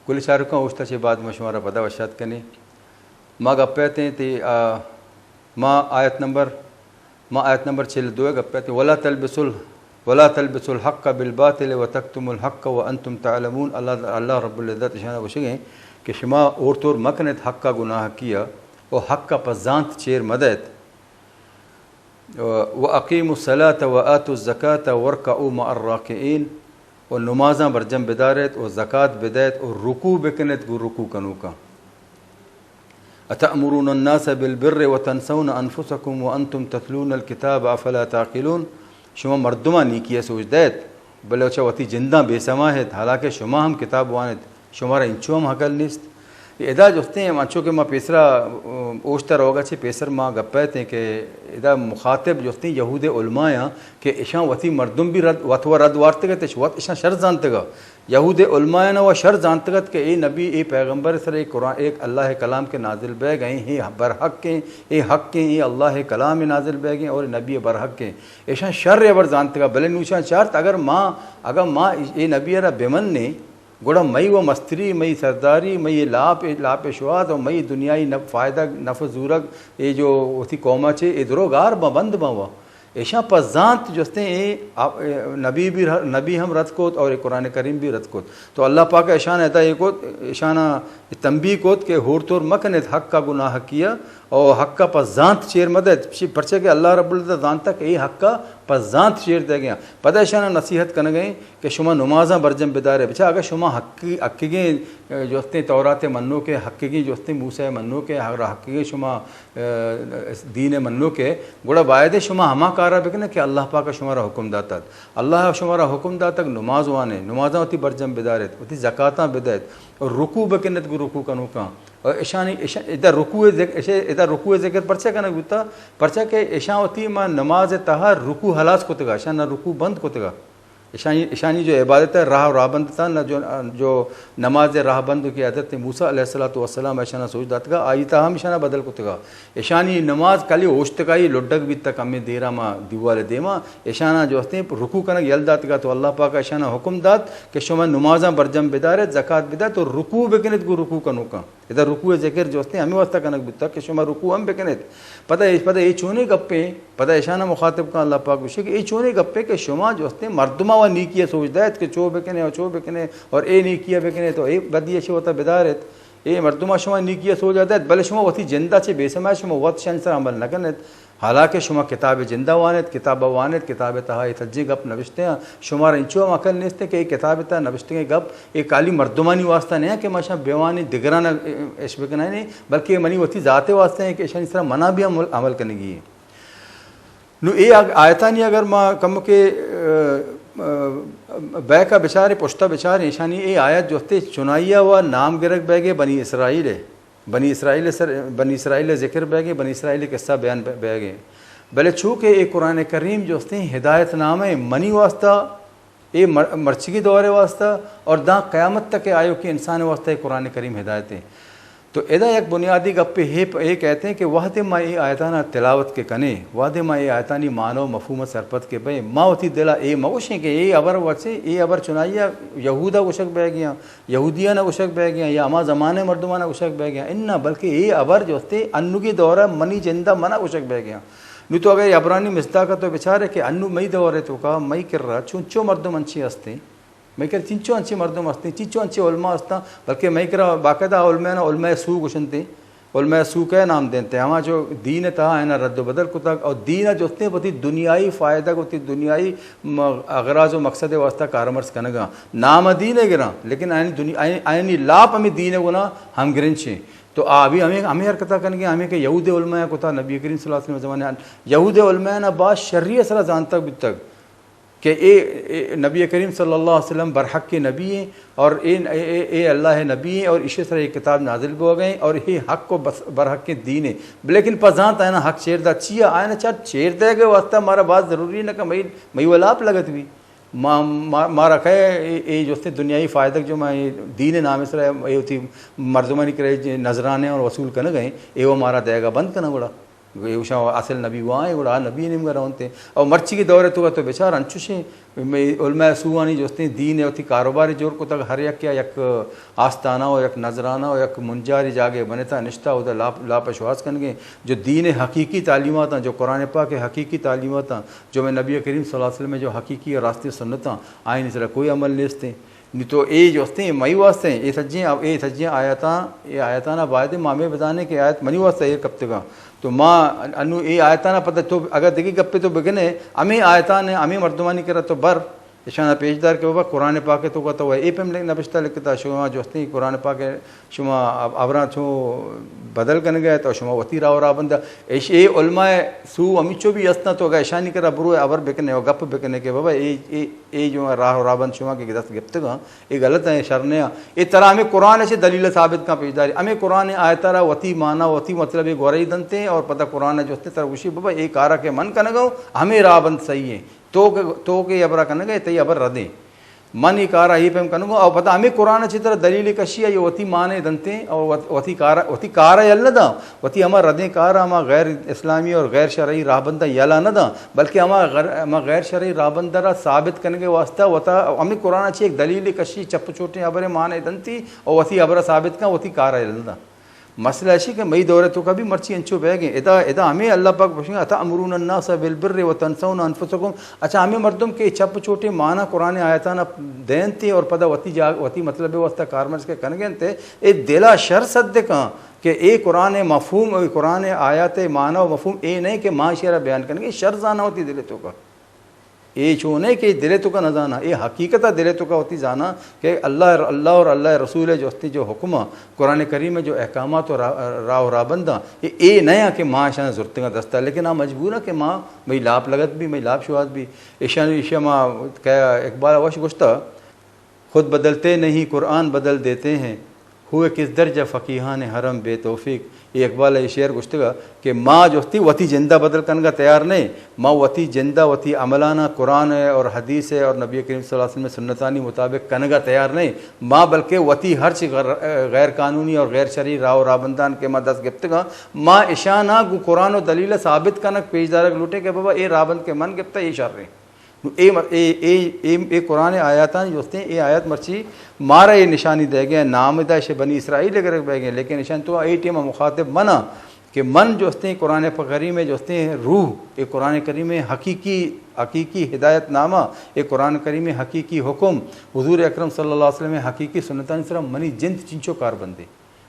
گل شارکا اوشتا چھ بعد ما شمارا پدا وشات کنی ما گپیتے ہیں تی ما آیت نمبر 42 گپیتے ولا تلبسوا الحق بالباطل وتكتموا الحق وانتم تعلمون. اللہ رب العزت اشانہ گوشگیں کہ شما اور طور مکنت حق کا گناہ کیا و حق کا پزانت چیر مدد وَأَقِيمُوا الصَّلَاةَ وَآتُوا الزَّكَاةَ وَارْكَعُوا مَعَ الرَّاكِعِينَ اور نمازاں برجم بدارت اور زکوٰۃ بدیت اور رکوع بکنت گو رکوع کنوکا. أَتَأْمُرُونَ النَّاسَ بِالْبِرِّ وَتَنْسَوْنَ أَنفُسَكُمْ وَأَنْتُمْ تَتْلُونَ الْكِتَابَ أَفَلَا تَعْقِلُونَ. شما مردمہ نیکیہ سوچ دیت بلے اچھا وتی جندہ بے سماہت حالانکہ شما ہم کتاب وانت شمارا انچو ہم حقل نیست. ادا جوستے ہیں مانچو کہ ماں پیسرا اوشتر ہوگا چھے پیسر ماں گپیتے ہیں کہ ادا مخاطب جوستے ہیں یہود علماء ہیں کہ اشان وتی مردم بھی وطوہ رد وارتے گا تشوات اشان شر زانتے گا. یہود علماء ہیں وہ شر زانتے گا کہ اے نبی اے پیغمبر سر ایک قرآن ایک اللہ کلام کے نازل بے گئے ہیں برحق کے اے حق کے اے اللہ کلام نازل بے گئے اور نبی برحق کے اشان شر ایور زانتے گا بلے نوشان شارت اگر ماں اے نبی را بیمن نے گوڑا مئی و مستری مئی سرداری مئی لاپ شواد اور مئی دنیای فائدہ نفع زورگ یہ جو ہوتی قوما چھے اے دروگار بند باوا ایشاں پزانت جوستے ہیں نبی ہم رد کوت اور قرآن کریم بھی رد کوت. تو اللہ پاک اشان ایتا یہ کوت اشانہ تنبیہ کوت کہ ہور طور مکنت حق کا گناہ کیا اور حق کا پزانت چیر مدد پرچے کہ اللہ رب العزت جانتا کہ یہ حق کا پزانت چیر دے گیا. پتہ اشانہ نصیحت کرنے گئے کہ شما نمازاں برجم بدارے بچا اگر شما حقیقیں جوستے تورات منو کے حقیقی جوستے موسیٰ منو کے حقیقی شما دین منو کے گوڑا باید شما ہما کارا بکنے کہ اللہ پاک شمارا حکم داتا اللہ شمارا حکم داتا نماز وانے نمازاں ہوتی برجم بدارت ہوتی زکاتاں بدایت اور رکوع بکنت گو رکوع کنو کان اور اشانی ادھر رکوع ذکر پرچہ کنا گوتا پرچہ کہ اشان ہوتی ماں نماز تہا رکوع حلاس کو تگا اشان نہ رکوع بند کو تگا اشانی جو عبادت ہے راہ بند تھا نہ جو نماز راہ بند کی عادت موسیٰ علیہ السلام اشانہ سوچ دات کا آئی تا ہم اشانہ بدل کو تگا اشانی نماز کلی اوشتکائی لڈک بھی تک ہمیں دیرا ماں دیوال دیما اشانہ جو ہستے ہیں رکوع کنگ یل دات کا تو اللہ پاک اشانہ حکم دات کہ شما نمازاں برجم بدارت زکات بدارت تو رکوع بکنت گو رکوع کنو کا ادھر رکوع ذکر جو ہستے ہیں ہمیں واسطہ کنک بھی تک کہ شما رکوع ہم بکنت پتہ یہ چونے گپے پتہ اشانہ مخاطب کا اللہ پاک وشے کہ یہ چونے گپے کہ شما جو ہستے ہیں مردمہ و نیکیہ سوچ دیت کہ چو بکنے اور اے نیکیہ بکنے تو اے بدیہ شو ہوتا بدارت اے مردمہ شما نیکیہ سوچ دیت بلے شما وقتی جندہ چھے بے سمائے شما وقت شان سر عمل نکنت حالانکہ شما کتاب جندہ وانت کتاب وانت کتاب تہا تجھے گپ نوشتے ہیں شما رنچو عقل نیستے کہ یہ کتاب تہا نوشتے ہیں گپ ایک کالی مردمانی واسطہ نہیں ہے کہ ماشاء بیوانی دگرانہ ایش بکنا نہیں بلکہ یہ منی وقتی ذاتے واسطے ہیں کہ اشان اس طرح منع بھی عمل کرنے گی ہے. نو اے آیتانی اگر ما کم کے بے کا بچارے پشتہ بچارے ایشانی اے آیت جو ہستے چنائیا ہوا نام گرک بے گے بنی اسرائیل ذکر بے گے بنی اسرائیل قصہ بیان بے گے بلے چونکہ اے قرآن کریم جو ہستے ہدایت نام ہے منی واسطہ اے مرچگی دورے واسطہ اور داں قیامت تک آئیو کہ انسان واسطہ قرآن کریم ہدایت ہے. تو ادا ایک بنیادی گپے یہ کہتے ہیں کہ وحد ما اے آیتانہ تلاوت کے کنے وحد ما اے آیتانی معنو مفہوم سرپت کے بے ما ہوتی دلا اے موشیں کہ اے ابر وچے اے ابر چنائیا یہودہ گوشک بہ گیا یہودیہ نہ گوشک بہ گیا یا اما زمانے مردمانہ گوشک بہ گیا ان بلکہ اے ابر جو ہستے انو کی دورہ منی جندہ منہ گوشک بہ گیا. نو تو اگر عبرانی مصداق تو بچارے کہ انو مئی دورے تو کہا مئی کر رہا چونچو مردم انچی ہستے میں کہہ چنچو انچے مردم ہستے چنچو انچے علماء ہستا بلکہ میں کہہ باقاعدہ علماء سو گوشنتے علماء سو کا نام دیتے ہمارا جو دین تھا ہے نا رد و بدل کو تک اور دین جو ہوتے ہیں بہت دنیائی فائدہ کو دنیائی اغراض و مقصد واسطہ کارمرس کنگا نام دین ہے گرا لیکن آئینی لاپ ہمیں دین گنا ہم گرنچیں. تو ابھی ہمیں حرکتہ کریں گے ہمیں کہ یہود علماء کو تھا نبی کریم صلی اللہ علیہ وسلم زمانے یہود علماء نا بعض شرعی اثرہ جانتا بھی تک کہ اے نبی کریم صلی اللہ علیہ وسلم برحق کے نبی ہیں اور اے اللہ نبی ہیں اور اسی طرح یہ کتاب نازل بھی ہو گئے اور یہ حق کو برحق کے دین ہے. لیکن پزانت آئے نا حق چیر دا چیا آئے نا چاہ چیر دے گئے واسطہ ہمارا بات ضروری نہ کہ مئی ولاپ لگت بھی مارا کہے یہ جو سے دنیای فائدہ جو میں دین نام اس طرح یہ ہوتی مردمانی کرے نظرانے اور وصول کرنے گئے یہ وہ ہمارا دے گا بند کرنا گوڑا اصل نبی وہاں ہے گوڑا نبی نہیں گرا ہوتے اور مرچی کی دورے تو بیچارہ انچوشیں علماء سوانی جو ہوتے ہیں دین ہوتی کاروباری جوڑ کو تک ہر یک یک آستانہ ہو یک نظرانہ ہو یک منجاری جاگے بنتا نشتہ ہوتا لاپشواز کنگے جو دین حقیقی تعلیمات ہیں جو قرآن پاک کے حقیقی تعلیمات ہیں جو میں نبی کریم صلی اللہ علیہ وسلم میں جو حقیقی اور راستے سنتاں آئین اس طرح کوئی عمل نہیں استے نہیں تو اے جو ہوتے ہیں مئی واسطے ہیں اے سجیں آیتانہ باعد مامے بتانے کہ آیت منی واسطے یہ کب تک تو ماں انو اے آیتانہ پتہ تو اگر دیکھی گپے تو بگنے ہمیں آیتان ہمیں مردمانی کرا تو بر اشانہ پیشدار کہ بابا قرآن پاک تو کہتا ہوا اے پہ نبشتہ لکھتا شما جو ہوتے ہیں قرآن پاک شما ابراں چھو بدل کن گئے تو شما وتی راہ راہ بندہ اے علماء سو امیچو بھی ہستا تو اگر اشانی کرا برو ابر بکنے اور گپ بکنے کہ بابا اے جو راہ راہ بند شما کے دست گپت گا یہ غلط ہے شرنے اے طرح ہمیں قرآن سے دلیل ثابت کا پیشداری ہمیں قرآن آیتارا وتی معنی وتی مطلب گورئی دنتے اور پتہ قرآن جو ہوتے طرح وشی بابا اے کارا کے من کن گو ہمیں راہ بند صحیح ہے تو کہ ابرا کن گئے تی ابر ردیں من ہی کارا ہی پہ ہم کنگو اور پتہ ہمیں قرآن اچھی طرح دلیل کشی ہے یہ وتی معنی دنتے اور وتی کارا یل نہ دا وتی ہما ردیں کارا ہما غیر اسلامی اور غیر شرعی راہ بندہ یلا نہ دا بلکہ ہما غیر شرعی راہ بندہ را ثابت کرنے کے واسطہ وتا ہمیں قرآن اچھی ایک دلیل کشی چپ چوٹیں ابر معنی دنتی اور وتی ابرا ثابت کا وتی کارا یل نہ دا مسئلہ ایسی کہ مئی دورے تو کبھی مرچی انچو بہ گئے ادا ہمیں اللہ پاک پوچھیں گے اتأمرون الناس بالبر وتنسون انفسکم اچھا ہمیں مردم کے چپ چوٹے معنی قرآن آیتانہ دین تھے اور پتہ وتی مطلب واسطہ کارمرز کے کنگین تھے اے دلا شر صدقاں کہ اے قرآن مفہوم اے قرآن آیات معنی و مفہوم اے نہیں کہ ماں شعرہ بیان کرنے کے شر زانہ ہوتی دلے تو کا اے چونے کہ دلے تو کا نہ جانا اے حقیقت دلے تو کا ہوتی جانا کہ اللہ اور اللہ رسول جو ہوتی جو حکم قرآن کریم میں جو احکامات اور راہ و رابندہ اے نیا کہ ماں شان ضرورت کا دستہ لیکن ہاں مجبور ہے کہ ماں مئی لاپ لگت بھی مئی لاپ شوات بھی ایشا ماں کہا اقبال وش گشتہ خود بدلتے نہیں قرآن بدل دیتے ہیں ہوئے کس درجہ فقیہان حرم بے توفیق یہ اقبال ہے شعر گشتگا کہ ماں جو تھی وتی زندہ بدل کرنے کا تیار نہیں ماں وتی زندہ وتی عملانہ قرآن ہے اور حدیث ہے اور نبی کریم صلی اللہ علیہ وسلم میں سنتانی مطابق کرنے کا تیار نہیں ماں بلکہ وتی ہر چیز غیر قانونی اور غیر شرعی راہ و رابندان کے ماں دست گپتگا ماں اشانہ گو قرآن و دلیل ثابت کنک پیشدارک لوٹے کہ بابا اے رابند کے من گپتا یہ شر رہے اے قرآن آیاتان جو ہوتے ہیں اے آیات مرچی مارا یہ نشانی دے گئے نام داش بنی اسرائیل اگر بہ گئے لیکن نشان تو اے ٹیم مخاطب منا کہ من جو ہوتے ہیں قرآن کریم میں جو ہوتے ہیں روح اے قرآن کریم میں حقیقی ہدایت نامہ اے قرآن کریم میں حقیقی حکم حضور اکرم صلی اللہ علیہ وسلم میں حقیقی سنتان سرا منی جنت چنچو کار بندے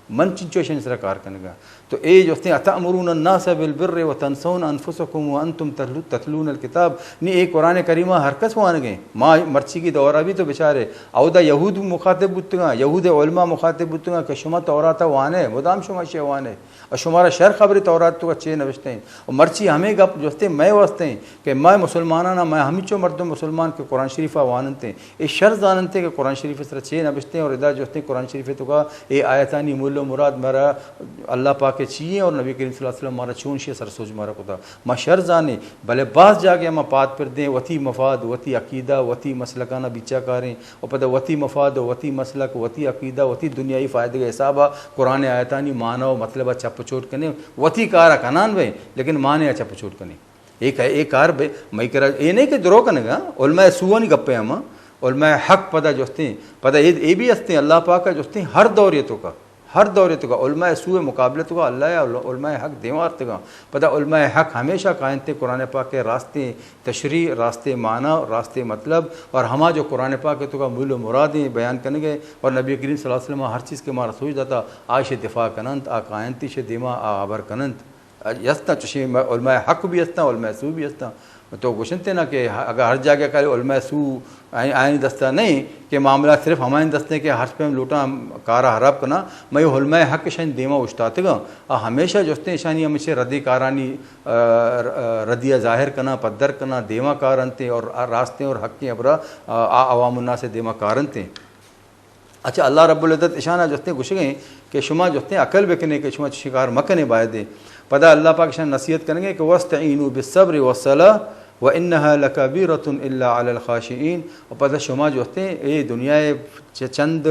من چنچو شن سرا کار کرنے گا تو اے جو ہوتے ہیں اتأمرون الناس بالبر وتنسون انفسکم وانتم تتلون الکتاب نہیں اے قرآن کریمہ ہر کس وان گئے ماں مرچی کی دورہ بھی تو بیچارے اودا یہود مخاطب بتگا یہود علماء مخاطب بتگا کہ شما توراتا وانے مدام شما شے وانے اور شمارا شر خبری تورات تو اچھے نوشتے ہیں اور مرچی ہمیں گپ جو ہوتے ہیں میں واسطے ہیں کہ میں مسلمانانہ میں ہمیچو مردم مسلمان کے قرآن شریفہ واننتے ہیں اے شر زاننتے کہ قرآن شریف سر چھ نوشتے ہیں اور ادا جو ہوتے ہیں قرآن شریف تو کا اے آیتانی مول و مراد میرا اللہ پاک کے چیئے اور نبی کریم صلی اللہ علیہ وسلم مارا چون شے سر سوچ مارا کتا ما شر زانے بھلے باز جا کے ما پات پر دیں وتی مفاد وتی عقیدہ وتی مسلکانہ بیچا کاریں اور پتہ وتی مفاد وتی مسلک وتی عقیدہ وتی دنیای فائدے کے حسابہ قرآن آیتانی معنی و مطلبہ چپ چوٹ کنے وتی کارا کنان بھائی لیکن مانے چپ چوٹ کنے ایک کار بھائی میں کرا یہ نہیں کہ درو کنے گا علماء سوہ نہیں گپے ہم علماء حق پتہ جو ہستے ہیں پتہ یہ بھی ہستے ہیں اللہ پاک کا جو ہستے ہیں ہر دوریتوں کا ہر دورت کا علماء سوء مقابلت کا اللہ یا علماء حق دیوار تگا پتہ علماء حق ہمیشہ قائم تھے قرآن پاک کے راستے تشریح راستے معنی راستے مطلب اور ہما جو قرآن پاک تو کا مول و مرادیں بیان کرنے گئے اور نبی کریم صلی اللہ علیہ وسلم ہر چیز کے مارا سوچ جاتا آش دفاع کنند آ قائنتی ش دیما آ آبر کنند یستا چشی علماء حق بھی ہستا علماء سوء بھی ہستا تو گوشنتے نا کہ اگر ہر جگہ کا علماء سوء آئین دستہ نہیں کہ معاملہ صرف ہمائیں دستے کہ ہر پہ لوٹا کارا حراب کنا میں علماء حق شان دیما اشتاتے گا ہمیشہ جوستے شانی ہمیشہ ردی کارانی ردیہ ظاہر کنا پدر کنا دیما کارنتے اور راستے اور حق کے ابرا عوام الناس سے دیما کارنتے اچھا اللہ رب العزت اشانہ جوستے گوش گئے کہ شما جوستے عقل بکنے کہ شما شکار مکنے باعدے پتہ اللہ پاک شان نصیحت کریں گے کہ وستعینوا بالصبر والصلاۃ وَإِنَّهَا لَكَبِيرَةٌ إِلَّا عَلَى الْخَاشِعِينَ. اور پتہ شما جو ہوتے ہیں یہ دنیا چند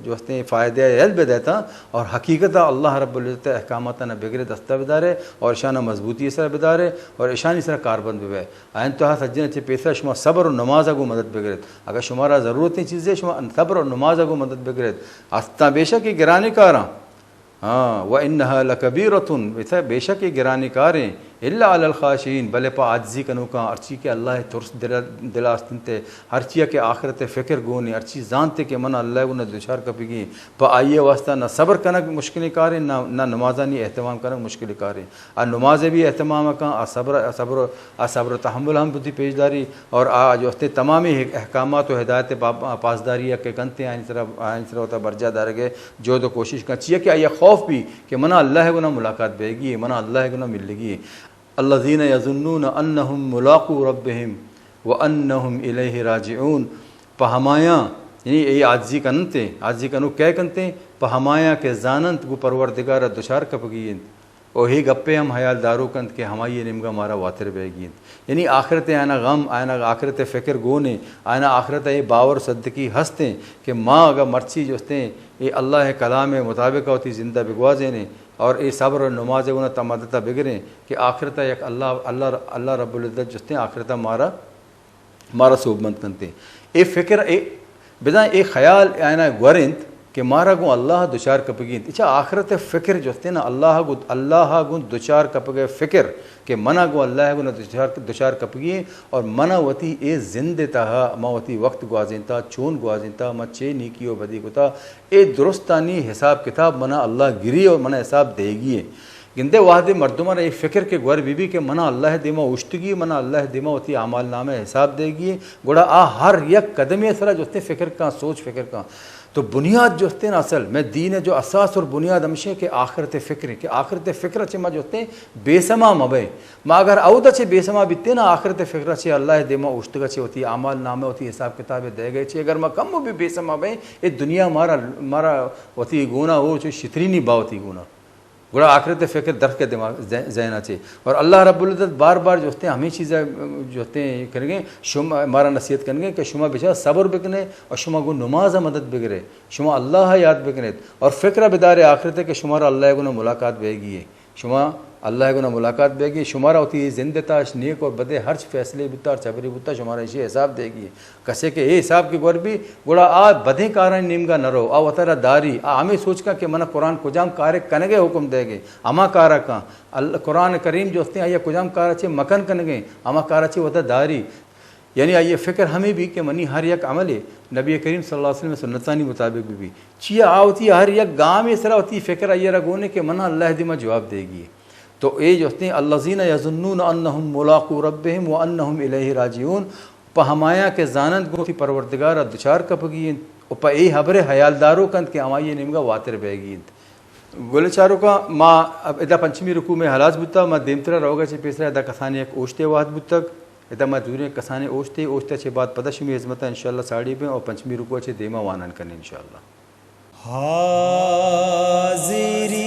جو ہوتے ہیں فائدہ علم دیتا اور حقیقت اللہ رب العزت احکامات نہ بگڑے دستہ بدارے اور شانہ مضبوطی سر بدارے اور ایشانی سر کاربند بھی آئین تو سجن چھ پیسہ شما صبر و نماز کو مدد بگڑت. اگر شمارا ضرورت چیزیں شما صبر و نماز کو مدد بگڑت آستہ بے شک یہ گرانی کاراں. ہاں وَإِنَّهَا لَكَبِيرَةٌ ویسا بے شک یہ گرانی کاریں الا علی الخاشعین بلے پا عاجزی کنو کا ارچی کے اللہ ترس دلاستنتے ہر چیز کے آخرت فکر گونی ہر چیز جانتے کہ من اللہ کو نہ دوچار کپگی پا آئیے واسطہ نہ صبر کنک مشکل کاریں نہ نمازانی اہتمام کنک مشکل کاریں نماز بھی اہتمام کا صبر تحمل ہم بدھی پیشداری اور جو ہستے تمامی احکامات و ہدایت پاسداری کے کنتے آئین طرح ہوتا برجا دارگے جو تو کوشش کر چاہیے کہ آئیے خوف بھی کہ منع اللہ کو نہ ملاقات بے گی منع اللہ کو نہ مل گی. الذین یظنون انہم ملاقو ربہم وانہم الیہ راجعون. پہمایا یعنی یہ عاجزی کنتے عاجزی کنو کہہ کنتے پہمایا کے زاننت گو پروردگار دشار کپگین اوہی گپے ہم حیال دارو کنت کہ ہمائی نمگا مارا واتر بے گین. یعنی آخرت آئینہ غم آئینہ آخرت فکر گونے آئینہ آخرت یہ باور صدقی ہنستے کہ ماں اگر مرچی جو ہستے یہ اللہ کلام مطابق ہوتی زندہ بگوازے نے اور یہ صبر اور نماز انہیں تمادتا بگریں کہ آخرتہ یک اللہ رب العزت جستے ہیں آخرتہ مارا صوبمند کنتے اے فکر اے بدائیں اے خیال آئینہ گورنت کہ مارا گو اللہ دچار کپگین اچھا آخرت فکر جستے نا اللہ گو دچار کپگے فکر کہ منع گو اللہ گو دچار کپگی اور منع وتی اے زندہ تہا ما وتی وقت گوازنتا چون گوازنتا ما چے نیکی و بدی گتا اے درستانی حساب کتاب منع اللہ گری اور منع حساب دے گی ہے. گندے واحد مردمہ اے فکر کے گور بی بی کہ منع اللہ دیما اشتگی منع اللہ دیما وتی اعمال نامہ حساب دے گی گوڑا ہر یک قدمی سرا جوستے فکر کا سوچ فکر کا. تو بنیاد جو ہوتے ہیں اصل میں دین جو اساس اور بنیاد ہمشہ کہ آخرت فکر کہ آخرت فکر اچھے ما جو ہوتے ہیں بے سما مبے ما اگر اود اچھے بے سما بیتے نا آخرت فکر اچھے اللہ دیما اشتگا چھے ہوتی اعمال نامہ ہوتی حساب کتابیں دے گئے چھے اگر ما کم بھی بے سما بے یہ دنیا مارا ہوتی گونا ہو چھو شترینی با ہوتی گونا گوڑا آخرت فکر درخ کے دماغ ذہن اچھے. اور اللہ رب العزت بار بار جو ہوتے ہیں ہمیں چیزیں جو ہوتے ہیں کریں گے شما ہمارا نصیحت کریں گے کہ شما بچا صبر بکنے اور شما کو نماز مدد بگرے شما اللہ یاد بکنے اور فکر بدار آخرت ہے کہ شمارا اللہ کو ملاقات بے گی ہے شما اللہ کو ملاقات بے گی شمارا ہوتی زندہ تاش نیک اور بدے ہر فیصلے بتا اور چبری بتا شمارا اسی حساب دے گی کسے کہ اے حساب کی گور بھی گوڑا آ بدیں کاریں نیمگا نہ رہو آ وطرہ داری ہمیں سوچ کا کہ منہ قرآن کجام کارے کنگے حکم دے گے اما کارا کا اللہ قرآن کریم جو ہوتے ہیں آئیے کجام کارا چھے مکن کنگے اما کارا چھے وطرہ داری. یعنی آئیے فکر ہمیں بھی کہ منی ہر یک عمل ہے نبی کریم صلی اللہ علیہ وسلم سنتانی مطابق بھی چیا آوتی ہر یک گام اس طرح ہوتی فکر آئیے رگونے کہ منہ اللہ دیما جواب دے گی. تو یہ جو ہوتے ہیں الذین یظنون انہم ملاقو ربہم وانہم الیہ راجعون پہمایا کے زانند گو پروردگار دچار کپگین اوپا ای حبر حیالدارو کند کہ ہمائی نمگا واتر بے گین. گولے چاروں کا ما ادا پنچمی رکوع میں حلاز بتا ما دیمترہ روگا چے پیسرہ ادا کسانی ایک اوشتے واد بتک ادا ما دوری کسانی اوشتے چے بعد پتہ شمی عظمتہ انشاءاللہ ساڑی پہ اور پنچمی رکوع چے دیما وانان کرنے انشاءاللہ. حاضری